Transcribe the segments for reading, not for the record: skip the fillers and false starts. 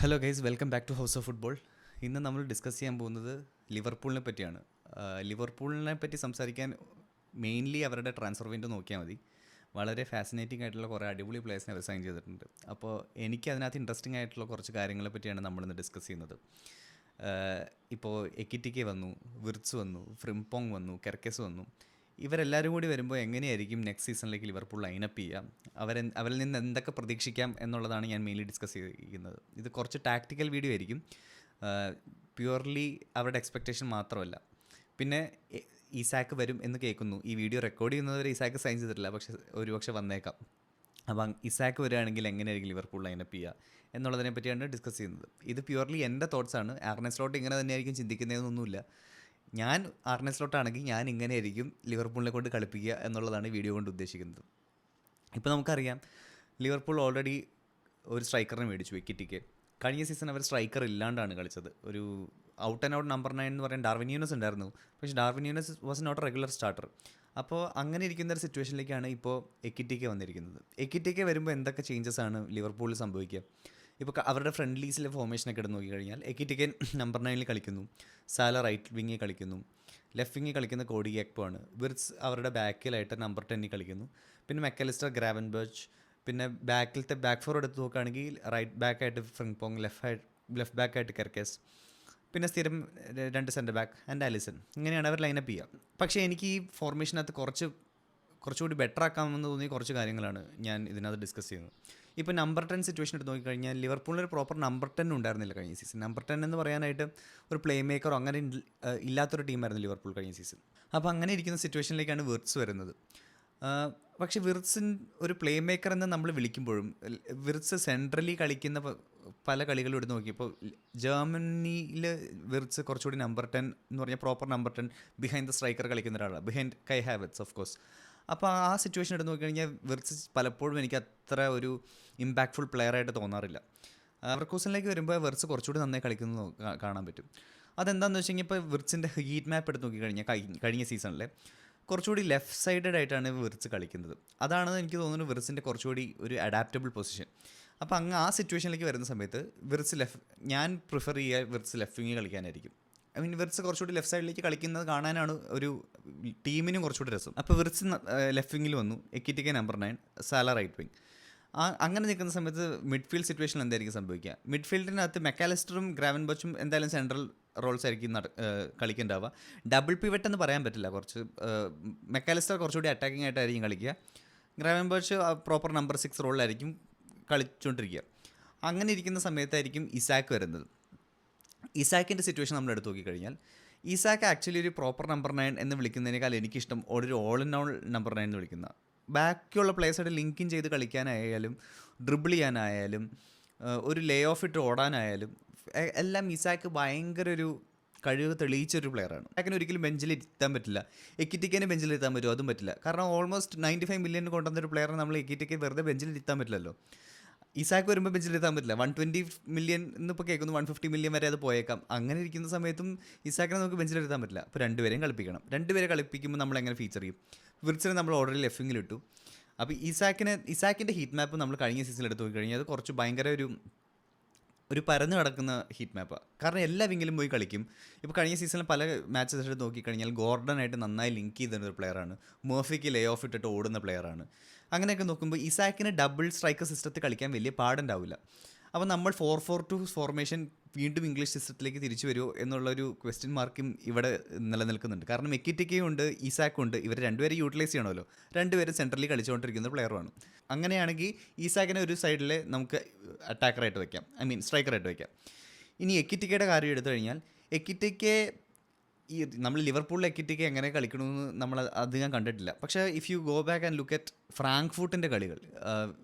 Hello guys, welcome back to house of football. ഇന്ന് നമ്മൾ discuss ചെയ്യാൻ പോകുന്നത് ലിവർപൂളിനെ പറ്റിയാണ്. ലിവർപൂളിനെ പറ്റി സംസാരിക്കാൻ മെയിൻലി അവരുടെ ട്രാൻസ്ഫർ വിൻഡോ നോക്കിയാൽ മതി. വളരെ ഫാസിനേറ്റിംഗ് ആയിട്ടുള്ള കുറേ അടിപൊളി പ്ലേയേഴ്സിനെ അവർ സൈൻ ചെയ്തിട്ടുണ്ട്. അപ്പോൾ എനിക്ക് അതിനകത്ത് ഇൻട്രസ്റ്റിംഗ് ആയിട്ടുള്ള കുറച്ച് കാര്യങ്ങളെ പറ്റിയാണ് നമ്മളിന്ന് ഡിസ്കസ് ചെയ്യുന്നത്. ഇപ്പോൾ എക്കിറ്റിക്കെ വന്നു, വിർട്സ് വന്നു, ഫ്രിംപോങ് വന്നു, കെർക്കെസ് വന്നു. ഇവരെല്ലാവരും കൂടി വരുമ്പോൾ എങ്ങനെയായിരിക്കും നെക്സ്റ്റ് സീസണിലേക്ക് ലിവർപൂൾ ലൈനപ്പ് ചെയ്യാം, അവരിൽ നിന്ന് എന്തൊക്കെ പ്രതീക്ഷിക്കാം എന്നുള്ളതാണ് ഞാൻ മെയിൻലി ഡിസ്കസ് ചെയ്യുന്നത്. ഇത് കുറച്ച് ടാക്ടിക്കൽ വീഡിയോ ആയിരിക്കും, പ്യുവർലി അവരുടെ എക്സ്പെക്റ്റേഷൻ മാത്രമല്ല. പിന്നെ ഈസാക്ക് വരും എന്ന് കേൾക്കുന്നു. ഈ വീഡിയോ റെക്കോർഡ് ചെയ്യുന്നവരെ ഈസാക്ക് സൈൻ ചെയ്തിട്ടില്ല, പക്ഷേ വന്നേക്കാം. അപ്പം ഇസാക്ക് വരികയാണെങ്കിൽ എങ്ങനെയായിരിക്കും ലിവർപൂൾ ലൈനപ്പ് ചെയ്യുക എന്നുള്ളതിനെ പറ്റിയാണ് ഡിസ്കസ് ചെയ്യുന്നത്. ഇത് പ്യുവർലി എൻ്റെ തോട്ട്സാണ്. ആർനെ സ്ലോട്ട് ഇങ്ങനെ തന്നെയായിരിക്കും ചിന്തിക്കുന്നതെന്നൊന്നുമില്ല. ഞാൻ ആർനെ സ്ലോട്ടാണെങ്കിൽ ഞാൻ ഇങ്ങനെയായിരിക്കും ലിവർപൂളിനെ കൊണ്ട് കളിപ്പിക്കുക എന്നുള്ളതാണ് ഈ വീഡിയോ കൊണ്ട് ഉദ്ദേശിക്കുന്നത്. ഇപ്പോൾ നമുക്കറിയാം, ലിവർപൂൾ ഓൾറെഡി ഒരു സ്ട്രൈക്കറിനെ മേടിച്ചു, എക്കിറ്റിക്ക്. കഴിഞ്ഞ സീസൺ അവർ സ്ട്രൈക്കർ ഇല്ലാണ്ടാണ് കളിച്ചത്. ഒരു ഔട്ട് ആൻഡ് ഔട്ട് നമ്പർ 9 എന്ന് പറയാൻ ഡാർവിൻ ന്യൂനസ് ഉണ്ടായിരുന്നു, പക്ഷേ Darwin Nunez was not a regular starter. അപ്പോൾ അങ്ങനെ ഇരിക്കുന്ന ഒരു സിറ്റുവേഷനിലേക്കാണ് ഇപ്പോൾ എക്കിറ്റിക്ക് വന്നിരിക്കുന്നത്. എക്കിറ്റിക്ക് വരുമ്പോൾ എന്തൊക്കെ ചേഞ്ചസ് ആണ് ലിവർപൂളിൽ സംഭവിക്കുക? ഇപ്പോൾ അവരുടെ ഫ്രണ്ട്ലീസിലെ ഫോർമേഷനൊക്കെ എടുത്ത് നോക്കിക്കഴിഞ്ഞാൽ എക്കിറ്റിക്ക് നമ്പർ 9 കളിക്കുന്നു, സാല റൈറ്റ് വിങ്ങിൽ കളിക്കുന്നു, ലെഫ്റ്റ് വിങ്ങിൽ കളിക്കുന്ന കോഡി ഗാക്പോ ആണ്. വിർട്സ് അവരുടെ ബാക്കിലായിട്ട് നമ്പർ 10 കളിക്കുന്നു. പിന്നെ മെക്കലിസ്റ്റർ, ഗ്രാവൻബർച്ച്. പിന്നെ ബാക്കിലത്തെ ബാക്ക് ഫോർ എടുത്ത് നോക്കുകയാണെങ്കിൽ റൈറ്റ് ബാക്കായിട്ട് ഫ്രിംപോങ്, ലെഫ്റ്റ് ബാക്കായിട്ട് കെർക്കെസ്, പിന്നെ സ്ഥിരം 2 സെൻറ്റർ ബാക്ക് ആൻഡ് ആലിസൺ. ഇങ്ങനെയാണ് അവർ ലൈനപ്പ് ചെയ്യുക. പക്ഷേ എനിക്ക് ഈ ഫോർമേഷനകത്ത് കുറച്ചുകൂടി ബെറ്റർ ആക്കാമെന്ന് തോന്നിയ കുറച്ച് കാര്യങ്ങളാണ് ഞാൻ ഇതിനകത്ത് ഡിസ്കസ് ചെയ്യുന്നത്. ഇപ്പോൾ നമ്പർ 10 സിറ്റുവേഷൻ എടുത്ത് നോക്കിക്കഴിഞ്ഞാൽ ലിവർപൂളിന് ഒരു പ്രോപ്പർ നമ്പർ 10 ഉണ്ടായിരുന്നില്ല കഴിഞ്ഞ സീസൺ. നമ്പർ 10 എന്ന് പറയാനായിട്ട് ഒരു പ്ലേ മേക്കറോ അങ്ങനെ ഇല്ലാത്തൊരു ടീമായിരുന്നു ലിവർപൂൾ കഴിഞ്ഞ സീസൺ. അപ്പോൾ അങ്ങനെ ഇരിക്കുന്ന സിറ്റുവേഷനിലേക്കാണ് വിർട്സ് വരുന്നത്. പക്ഷേ വിർട്സിൻ ഒരു പ്ലേ മേക്കർ എന്ന് നമ്മൾ വിളിക്കുമ്പോഴും വിർട്സ് സെൻട്രലി കളിക്കുന്ന പല കളികളും എടുത്ത് നോക്കിയപ്പോൾ ജർമ്മനിയിൽ വിർട്സ് കുറച്ചുകൂടി നമ്പർ 10 എന്ന് പറഞ്ഞാൽ proper number 10 behind the striker കളിക്കുന്ന ഒരാളാണ്, ബിഹൈൻഡ് കൈ ഹാവറ്റ്സ് ഓഫ് കോഴ്സ്. അപ്പോൾ ആ സിറ്റുവേഷൻ എടുത്ത് നോക്കിക്കഴിഞ്ഞാൽ വിർട്സ് പലപ്പോഴും എനിക്ക് അത്ര ഒരു ഇമ്പാക്ട്ഫുൾ പ്ലെയറായിട്ട് തോന്നാറില്ല. ലെവർകൂസനിലേക്ക് വരുമ്പോൾ വിർട്സ് കുറച്ചുകൂടി നന്നായി കളിക്കുന്നത് കാണാൻ പറ്റും. അതെന്താണെന്ന് വെച്ച് കഴിഞ്ഞാൽ ഇപ്പോൾ വിർട്സിൻ്റെ ഹീറ്റ് മാപ്പ് എടുത്ത് നോക്കിക്കഴിഞ്ഞാൽ കഴിഞ്ഞ സീസണിലെ കുറച്ചുകൂടി ലെഫ്റ്റ് സൈഡഡ് ആയിട്ടാണ് വിർട്സ് കളിക്കുന്നത്. അതാണ് എനിക്ക് തോന്നുന്നു വിർട്സിൻ്റെ കുറച്ചുകൂടി ഒരു അഡാപ്റ്റബിൾ പൊസിഷൻ. അപ്പോൾ ആ സിറ്റുവേഷനിലേക്ക് വരുന്ന സമയത്ത് ഞാൻ പ്രിഫർ ചെയ്യുക വിർട്സ് ലെഫ്റ്റ് വിങ്ങിൽ കളിക്കാനായിരിക്കും. വിർട്സ് കുറച്ചുകൂടി ലെഫ്റ്റ് സൈഡിലേക്ക് കളിക്കുന്നത് കാണാനാണ് ഒരു ടീമിനും കുറച്ചുകൂടി രസം. അപ്പോൾ വിർട്സ് ലെഫ്റ്റ് വിങ്ങിൽ വന്നു, എക്കിറ്റിക്കെ നമ്പർ 9, സാല റൈറ്റ് വിങ്. അങ്ങനെ നിൽക്കുന്ന സമയത്ത് മിഡ്ഫീൽഡ് സിറ്റുവേഷനിൽ എന്തായിരിക്കും സംഭവിക്കുക? മിഡ്ഫീൽഡിനകത്ത് മെക്കാലിസ്റ്ററും ഗ്രാവൻബർച്ചും എന്തായാലും സെൻട്രൽ റോൾസ് ആയിരിക്കും കളിക്കേണ്ടാവുക. ഡബിൾ പിവറ്റ് എന്ന് പറയാൻ പറ്റില്ല. മെക്കാലിസ്റ്റർ കുറച്ചുകൂടി അറ്റാക്കിംഗ് ആയിട്ടായിരിക്കും കളിക്കുക, ഗ്രാവൻബർച്ച് പ്രോപ്പർ നമ്പർ 6 റോളിലായിരിക്കും കളിച്ചുകൊണ്ടിരിക്കുക. അങ്ങനെ ഇരിക്കുന്ന സമയത്തായിരിക്കും ഇസാക്ക് വരുന്നത്. ഇസാക്കിൻ്റെ സിറ്റുവേഷൻ നമ്മൾ എടുത്ത് നോക്കിക്കഴിഞ്ഞാൽ ഇസാക്ക് ആക്ച്വലി ഒരു പ്രോപ്പർ നമ്പർ 9 എന്ന് വിളിക്കുന്നതിനേക്കാൾ എനിക്കിഷ്ടം ഒരു ഓൾ ഇൻ ഓൾ നമ്പർ 9 എന്ന് വിളിക്കുന്ന. ബാക്കിയുള്ള പ്ലേയേഴ്സായിട്ട് ലിങ്കിൻ ചെയ്ത് കളിക്കാനായാലും ഡ്രിബിൾ ചെയ്യാനായാലും ഒരു ലേ ഓഫ് ഇട്ട് ഓടാനായാലും എല്ലാം ഇസാക്ക് ഭയങ്കര ഒരു കഴിവ് തെളിയിച്ചൊരു പ്ലെയറാണ്. ഇസാക്കിന് ഒരിക്കലും ബെഞ്ചിൽ ഇരുത്താൻ പറ്റില്ല. എക്കിറ്റിക്കേനെ ബെഞ്ചിൽ ഇരുത്താൻ പറ്റുമോ? അതും പറ്റില്ല. കാരണം ഓൾമോസ്റ്റ് 95 മില്യൺ കൊണ്ടുവന്നൊരു പ്ലെയറിനെ നമ്മൾ എക്കിറ്റിക്കെ വെറുതെ ബെഞ്ചിൽ ഇരുത്താൻ പറ്റില്ലല്ലോ. ഇസാക്ക് വരുമ്പോൾ ബെഞ്ചിൽ എത്താൻ പറ്റില്ല. 120 മില്യൺ എന്നിപ്പോൾ കേൾക്കുന്നു, 150 മില്യൺ വരെ അത് പോയേക്കാം. അങ്ങനെ ഇരിക്കുന്ന സമയത്തും ഇസാക്കിനെ നമുക്ക് ബെഞ്ചിൽ എത്താൻ പറ്റില്ല. അപ്പോൾ രണ്ടുപേരെയും കളിപ്പിക്കണം. രണ്ടുപേരെ കളിപ്പിക്കുമ്പോൾ നമ്മൾ എങ്ങനെ ഫീച്ചർ ചെയ്യും? വിർട്സിനെ നമ്മൾ ഓൾറെഡി ലെഫ്റ്റ് വിങ്ങിൽ ഇട്ടു. അപ്പോൾ ഇസാക്കിൻ്റെ ഹീറ്റ് മാപ്പ് നമ്മൾ കഴിഞ്ഞ സീസണിൽ എടുത്ത് നോക്കിക്കഴിഞ്ഞാൽ അത് കുറച്ച് ഭയങ്കര ഒരു പരന്ന് കിടക്കുന്ന ഹീറ്റ് മാപ്പാണ്. കാരണം എല്ലാ വിങ്ങിലും പോയി കളിക്കും. ഇപ്പോൾ കഴിഞ്ഞ സീസണിൽ പല മാച്ചസ് എടുത്ത് നോക്കിക്കഴിഞ്ഞാൽ ഗോർഡനായിട്ട് നന്നായി ലിങ്ക് ചെയ്തിരുന്ന ഒരു പ്ലെയറാണ്. മേർഫിക്ക് ലേ ഓഫ് ഇട്ടിട്ട് ഓടുന്ന പ്ലെയറാണ്. അങ്ങനെയൊക്കെ നോക്കുമ്പോൾ ഇസാക്കിന് ഡബിൾ സ്ട്രൈക്കർ സിസ്റ്റത്തിൽ കളിക്കാൻ വലിയ പാടുണ്ടാവില്ല. അപ്പോൾ നമ്മൾ 4-4-2 ഫോർമേഷൻ വീണ്ടും ഇംഗ്ലീഷ് സിസ്റ്റത്തിലേക്ക് തിരിച്ചു വരുമോ എന്നുള്ളൊരു ക്വസ്റ്റ്യൻ മാർക്കും ഇവിടെ നിലനിൽക്കുന്നുണ്ട്. കാരണം എക്കിറ്റിക്കയും ഉണ്ട്, ഇസാക്കും ഉണ്ട്. ഇവർ രണ്ടുപേരെ യൂട്ടിലൈസ് ചെയ്യണമല്ലോ. രണ്ടുപേരും സെൻട്രലി കളിച്ചുകൊണ്ടിരിക്കുന്ന പ്ലെയറുമാണ്. അങ്ങനെയാണെങ്കിൽ ഇസാക്കിനെ ഒരു സൈഡിൽ നമുക്ക് അറ്റാക്കറായിട്ട് വയ്ക്കാം, സ്ട്രൈക്കറായിട്ട് വയ്ക്കാം. ഇനി എക്കിറ്റിക്കയുടെ കാര്യം എടുത്തു കഴിഞ്ഞാൽ എക്കിറ്റിക്കെ നമ്മൾ ലിവർപൂളിൽ എക്കിറ്റിക്കെ എങ്ങനെ കളിക്കണമെന്ന് നമ്മൾ അധികം കണ്ടിട്ടില്ല. പക്ഷേ if you go back and look at ഫ്രാങ്ക്ഫൂട്ടിൻ്റെ കളികൾ,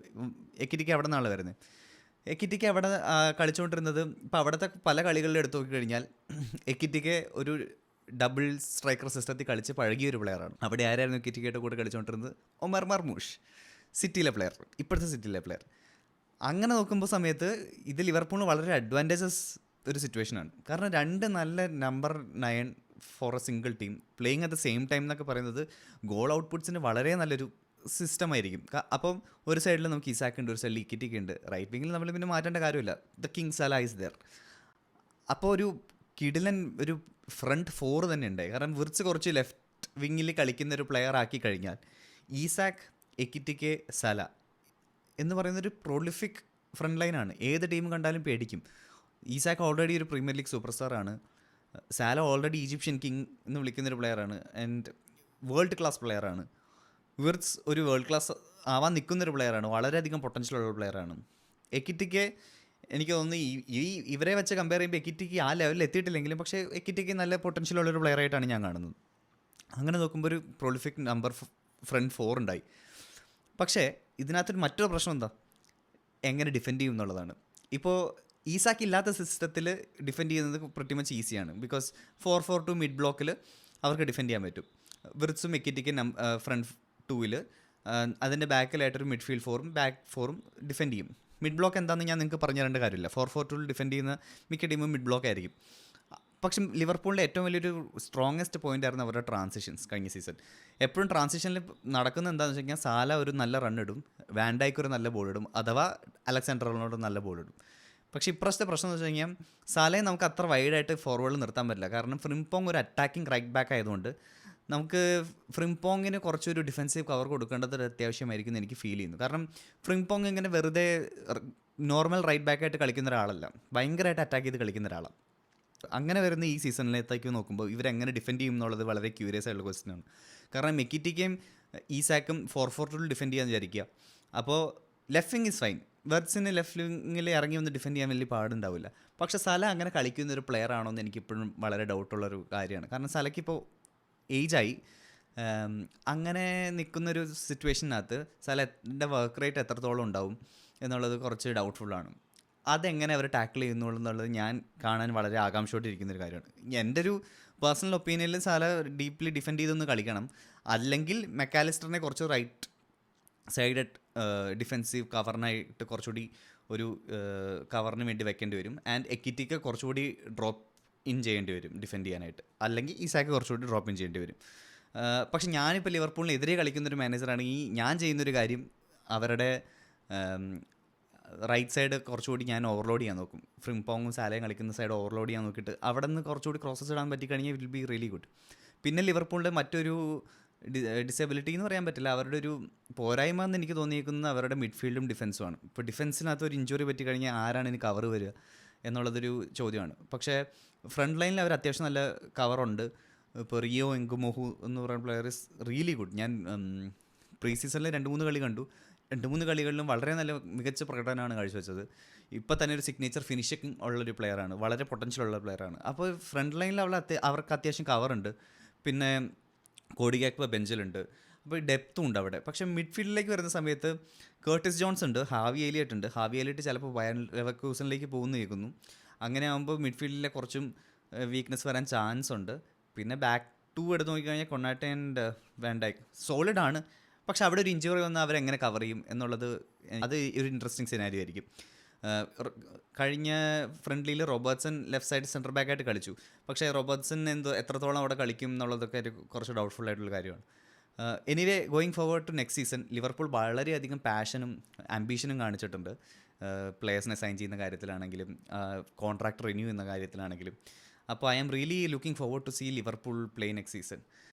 എക്കിറ്റിക്കെ അവിടെ നിന്നാണ് വരുന്നത്. എക്കിറ്റിക്കെ അവിടെ കളിച്ചുകൊണ്ടിരുന്നത് ഇപ്പോൾ അവിടുത്തെ പല കളികളിലും എടുത്തു നോക്കിക്കഴിഞ്ഞാൽ എക്കിറ്റിക്കെ ഒരു ഡബിൾ സ്ട്രൈക്കർ സിസ്റ്റത്തിൽ കളിച്ച് പഴകിയൊരു പ്ലെയറാണ്. അവിടെ ആരായിരുന്നു എക്കിറ്റിക്കയുടെ കൂടെ കളിച്ചുകൊണ്ടിരുന്നത്? ഒമർ മർമൂഷ്, ഇപ്പോഴത്തെ സിറ്റിയിലെ പ്ലെയർ. അങ്ങനെ നോക്കുമ്പോൾ സമയത്ത് ഇത് ലിവർപൂളിന് വളരെ അഡ്വാൻറ്റേജസ് ഒരു സിറ്റുവേഷനാണ്. കാരണം രണ്ട് നല്ല number 9 for a single team playing at the same time എന്നൊക്കെ പറയുന്നത് ഗോൾ ഔട്ട്പുട്ട്സിന് വളരെ നല്ലൊരു സിസ്റ്റം ആയിരിക്കും. അപ്പം ഒരു സൈഡിൽ നമുക്ക് ഇസാക്ക് ഉണ്ട്, ഒരു സൈഡിൽ ഇക്കിറ്റിക്ക് ഉണ്ട്. റൈറ്റ് വിങ്ങിൽ നമ്മൾ പിന്നെ മാറ്റേണ്ട കാര്യമില്ല. The king Salah is there. അപ്പോൾ ഒരു കിടിലൻ ഒരു ഫ്രണ്ട് ഫോർ തന്നെ ഉണ്ടായി. കാരണം വിർച്ച് കുറച്ച് ലെഫ്റ്റ് വിങ്ങിൽ കളിക്കുന്ന ഒരു പ്ലെയർ ആക്കി കഴിഞ്ഞാൽ ഈസാക്ക്, എക്കിറ്റിക്കെ, സല എന്ന് പറയുന്നൊരു പ്രൊലിഫിക് ഫ്രണ്ട് ലൈനാണ്. ഏത് ടീം കണ്ടാലും പേടിക്കും. ഈസാക്ക് ഓൾറെഡി ഒരു പ്രീമിയർ ലീഗ് സൂപ്പർ സ്റ്റാറാണ്. സാല ഓൾറെഡി ഈജിപ്ഷ്യൻ കിങ് എന്ന് വിളിക്കുന്നൊരു പ്ലെയറാണ് ആൻഡ് വേൾഡ് ക്ലാസ് പ്ലെയറാണ്. വിർട്സ് ഒരു വേൾഡ് ക്ലാസ് ആവാൻ നിൽക്കുന്നൊരു പ്ലെയറാണ്, വളരെയധികം പൊട്ടൻഷ്യലുള്ള പ്ലെയറാണ്. എക്കിറ്റിക്ക് എനിക്ക് തോന്നുന്നു ഇവരെ വെച്ച് കമ്പയർ ചെയ്യുമ്പോൾ എക്കിറ്റിക്ക് ആ ലെവലിൽ എത്തിയിട്ടില്ലെങ്കിലും പക്ഷേ എക്കിറ്റിക്ക് നല്ല പൊട്ടൻഷ്യലുള്ളൊരു പ്ലെയറായിട്ടാണ് ഞാൻ കാണുന്നത്. അങ്ങനെ നോക്കുമ്പോൾ ഒരു പ്രൊലിഫിക് നമ്പർ ഫ്രണ്ട് ഫോർ ഉണ്ടായി. പക്ഷേ ഇതിനകത്തൊരു മറ്റൊരു പ്രശ്നം എന്താ, എങ്ങനെ ഡിഫെൻഡ് ചെയ്യും എന്നുള്ളതാണ്. ഇപ്പോൾ ഈസാക്ക് ഇല്ലാത്ത സിസ്റ്റത്തിൽ ഡിഫെൻഡ് ചെയ്യുന്നത് പ്രിറ്റി മച്ച് ഈസിയാണ്. ബിക്കോസ് 4-4-2 മിഡ് ബ്ലോക്കിൽ അവർക്ക് ഡിഫെൻഡ് ചെയ്യാൻ പറ്റും. വിർട്സും എക്കിറ്റിക്കും ഫ്രണ്ട് ടൂവിൽ അതിൻ്റെ ബാക്കിലായിട്ടൊരു മിഡ്ഫീൽഡ് ഫോറും ബാക്ക് ഫോറും ഡിഫെൻഡ് ചെയ്യും. മിഡ് ബ്ലോക്ക് എന്താണെന്ന് ഞാൻ നിങ്ങൾക്ക് പറഞ്ഞു തരേണ്ട കാര്യമില്ല. 4-4-2 ഡിഫെൻഡ് ചെയ്യുന്ന മിക്ക ടീമും മിഡ് ബ്ലോക്ക് ആയിരിക്കും. പക്ഷേ ലിവർപൂളിൻ്റെ ഏറ്റവും വലിയൊരു സ്ട്രോങ്ങസ്റ്റ് പോയിൻ്റ് ആയിരുന്നു അവരുടെ ട്രാൻസിഷൻസ് കഴിഞ്ഞ സീസൺ. എപ്പോഴും ട്രാൻസിഷനിൽ നടക്കുന്നത് എന്താണെന്ന് വെച്ച് കഴിഞ്ഞാൽ സാല ഒരു നല്ല റൺ ഇടും, വാൻഡൈക്ക് ഒരു നല്ല ബോൾ ഇടും, അഥവാ അലക്സാണ്ടർ ആർണോൾഡ് നല്ല ബോൾ ഇടും. പക്ഷേ ഇപ്രാവശ്യത്തെ പ്രശ്നം എന്ന് വെച്ച് കഴിഞ്ഞാൽ സാലയെ നമുക്ക് അത്ര വൈഡായിട്ട് ഫോർവേഡിൽ നിർത്താൻ പറ്റില്ല. കാരണം ഫ്രിംപോങ് ഒരു അറ്റാക്കിംഗ് റൈറ്റ് ബാക്ക് ആയതുകൊണ്ട് നമുക്ക് ഫ്രിംപോങ്ങിന് കുറച്ചൊരു ഡിഫെൻസീവ് കവർ കൊടുക്കേണ്ടത് അത്യാവശ്യമായിരിക്കും എന്ന് എനിക്ക് ഫീൽ ചെയ്യുന്നു. കാരണം ഫ്രിംപോങ് ഇങ്ങനെ വെറുതെ നോർമൽ റൈറ്റ് ബാക്കായിട്ട് കളിക്കുന്ന ഒരാളല്ല, ഭയങ്കരമായിട്ട് അറ്റാക്ക് ചെയ്ത് കളിക്കുന്ന ഒരാളാണ്. അങ്ങനെ വരുന്ന ഈ സീസണിലേക്ക് നോക്കുമ്പോൾ ഇവരെങ്ങനെ ഡിഫെൻഡ് ചെയ്യും എന്നുള്ളത് വളരെ ക്യൂരിയസ് ആയിട്ടുള്ള ക്വസ്റ്റ്യൻ ആണ്. കാരണം മെക്കിറ്റിക്കും ഈസാക്കും 4-4-2 ഡിഫെൻഡ് ചെയ്യാൻ വിചാരിക്കുക. അപ്പോൾ ലെഫ്റ്റ് വിങ് ഇസ് ഫൈൻ. വെർട്സിന് ലെഫ്റ്റ് വിങ്ങിൽ ഇറങ്ങി വന്ന് ഡിഫെൻഡ് ചെയ്യാൻ വലിയ പാടുണ്ടാവില്ല. പക്ഷേ സല അങ്ങനെ കളിക്കുന്ന ഒരു പ്ലെയർ ആണോ എന്ന് എനിക്കിപ്പോഴും വളരെ ഡൗട്ടുള്ളൊരു കാര്യമാണ്. കാരണം സലയ്ക്കിപ്പോൾ ഏജായി. അങ്ങനെ നിൽക്കുന്നൊരു സിറ്റുവേഷനകത്ത് സലൻ്റെ വർക്ക് റേറ്റ് എത്രത്തോളം ഉണ്ടാവും എന്നുള്ളത് കുറച്ച് ഡൗട്ട്ഫുള്ളാണ്. അതെങ്ങനെ അവർ ടാക്കിൾ ചെയ്യുന്നു എന്നുള്ളത് ഞാൻ കാണാൻ വളരെ ആകാംക്ഷയോട്ടിരിക്കുന്നൊരു കാര്യമാണ്. എൻ്റെ ഒരു പേഴ്സണൽ ഒപ്പീനിയനിൽ സാല ഡീപ്ലി ഡിഫെൻഡ് ചെയ്തൊന്ന് കളിക്കണം. അല്ലെങ്കിൽ മെക്കാലിസ്റ്ററിനെ കുറച്ച് റൈറ്റ് സൈഡ് ഡിഫെൻസീവ് കവറിനായിട്ട് കുറച്ചുകൂടി ഒരു കവറിന് വേണ്ടി വെക്കേണ്ടി വരും. ആൻഡ് എക്കിറ്റിക്ക് കുറച്ചുകൂടി ഡ്രോപ്പ് ഇൻ ചെയ്യേണ്ടി വരും ഡിഫെൻഡ് ചെയ്യാനായിട്ട്. അല്ലെങ്കിൽ ഈസാക്ക് കുറച്ചുകൂടി ഡ്രോപ്പ് ഇൻ ചെയ്യേണ്ടി വരും. പക്ഷെ ഞാനിപ്പോൾ ലിവർപൂളിനെതിരെ കളിക്കുന്നൊരു മാനേജറാണെങ്കിൽ ഞാൻ ചെയ്യുന്നൊരു കാര്യം അവരുടെ റൈറ്റ് സൈഡ് കുറച്ചുകൂടി ഞാൻ ഓവർലോഡ് ചെയ്യാൻ നോക്കും. ഫ്രിംപോങ്ങും സാലയും കളിക്കുന്ന സൈഡ് ഓവർലോഡ് ചെയ്യാൻ നോക്കിയിട്ട് അവിടെ നിന്ന് കുറച്ചുകൂടി ക്രോസസ് ഇടാൻ പറ്റിക്കഴിഞ്ഞാൽ വിൽ ബി റിയലി ഗുഡ്. പിന്നെ ലിവർപൂളിൻ്റെ മറ്റൊരു ഡിസബിലിറ്റി എന്ന് പറയാൻ പറ്റില്ല, അവരുടെ ഒരു പോരായ്മ എന്ന് എനിക്ക് തോന്നിയിരിക്കുന്നത് അവരുടെ മിഡ്ഫീൽഡും ഡിഫൻസുമാണ്. ഇപ്പോൾ ഡിഫൻസിനകത്ത് ഒരു ഇഞ്ചുറി പറ്റിക്കഴിഞ്ഞാൽ ആരാണ് ഇനി കവർ വരിക എന്നുള്ളതൊരു ചോദ്യമാണ്. പക്ഷേ ഫ്രണ്ട് ലൈനിൽ അവർ അത്യാവശ്യം നല്ല കവറുണ്ട്. ഇപ്പോൾ റിയോ എങ്കുമോഹു എന്ന് പറയുന്ന പ്ലെയർ ഇസ് റിയലി ഗുഡ്. ഞാൻ പ്രീ സീസണിൽ 2-3 കളി കണ്ടു. 2-3 കളികളിലും വളരെ നല്ല മികച്ച പ്രകടനമാണ് കാഴ്ചവെച്ചത്. ഇപ്പോൾ തന്നെ ഒരു സിഗ്നേച്ചർ ഫിനിഷിംഗ് ഉള്ളൊരു പ്ലെയറാണ്, വളരെ പൊട്ടൻഷ്യൽ ഉള്ള പ്ലെയറാണ്. അപ്പോൾ ഫ്രണ്ട് ലൈനിൽ അവർക്ക് അത്യാവശ്യം കവറുണ്ട്. പിന്നെ കോഡി ഗാക്പോ ബെഞ്ചിലുണ്ട്. അപ്പോൾ ഡെപ്തും ഉണ്ട് അവിടെ. പക്ഷേ മിഡ്ഫീൽഡിലേക്ക് വരുന്ന സമയത്ത് കേർട്ടിസ് ജോൺസ് ഉണ്ട്, ഹാവി എലിയറ്റ് ഉണ്ട്. ഹാവി എലിയറ്റ് ചിലപ്പോൾ ബയർ ലെവർകൂസനിലേക്ക് പോകുന്നു കേൾക്കുന്നു. അങ്ങനെ ആകുമ്പോൾ മിഡ്ഫീൽഡിലെ കുറച്ചും വീക്ക്നെസ് വരാൻ ചാൻസ് ഉണ്ട്. പിന്നെ ബാക്ക് ടു എടുത്ത് നോക്കിക്കഴിഞ്ഞാൽ കൊണാട്ടെ ആൻഡ് വാൻഡൈക്ക് സോളിഡ് ആണ്. പക്ഷെ അവിടെ ഒരു ഇഞ്ചുറി വന്നാൽ അവരെങ്ങനെ കവർ ചെയ്യും എന്നുള്ളത് അത് ഒരു ഇൻട്രസ്റ്റിംഗ് സിനാരിയോ ആയിരിക്കും. കഴിഞ്ഞ ഫ്രണ്ട്ലിയിൽ റോബർട്ട്സൺ ലെഫ്റ്റ് സൈഡ് സെൻറ്റർ ബാക്കായിട്ട് കളിച്ചു. പക്ഷേ റോബർട്ട്സൺ എത്രത്തോളം അവിടെ കളിക്കും എന്നുള്ളതൊക്കെ ഒരു കുറച്ച് ഡൗട്ട്ഫുൾ ആയിട്ടുള്ള കാര്യമാണ്. Anyway going forward to next season Liverpool വളരെയധികം പാഷനും ആംബീഷനും കാണിച്ചിട്ടുണ്ട്. പ്ലേയേഴ്സിനെ സൈൻ ചെയ്യുന്ന കാര്യത്തിലാണെങ്കിലും കോൺട്രാക്ട് റിന്യൂ ചെയ്യുന്ന കാര്യത്തിലാണെങ്കിലും. അപ്പോൾ I am really looking forward to see Liverpool play next season.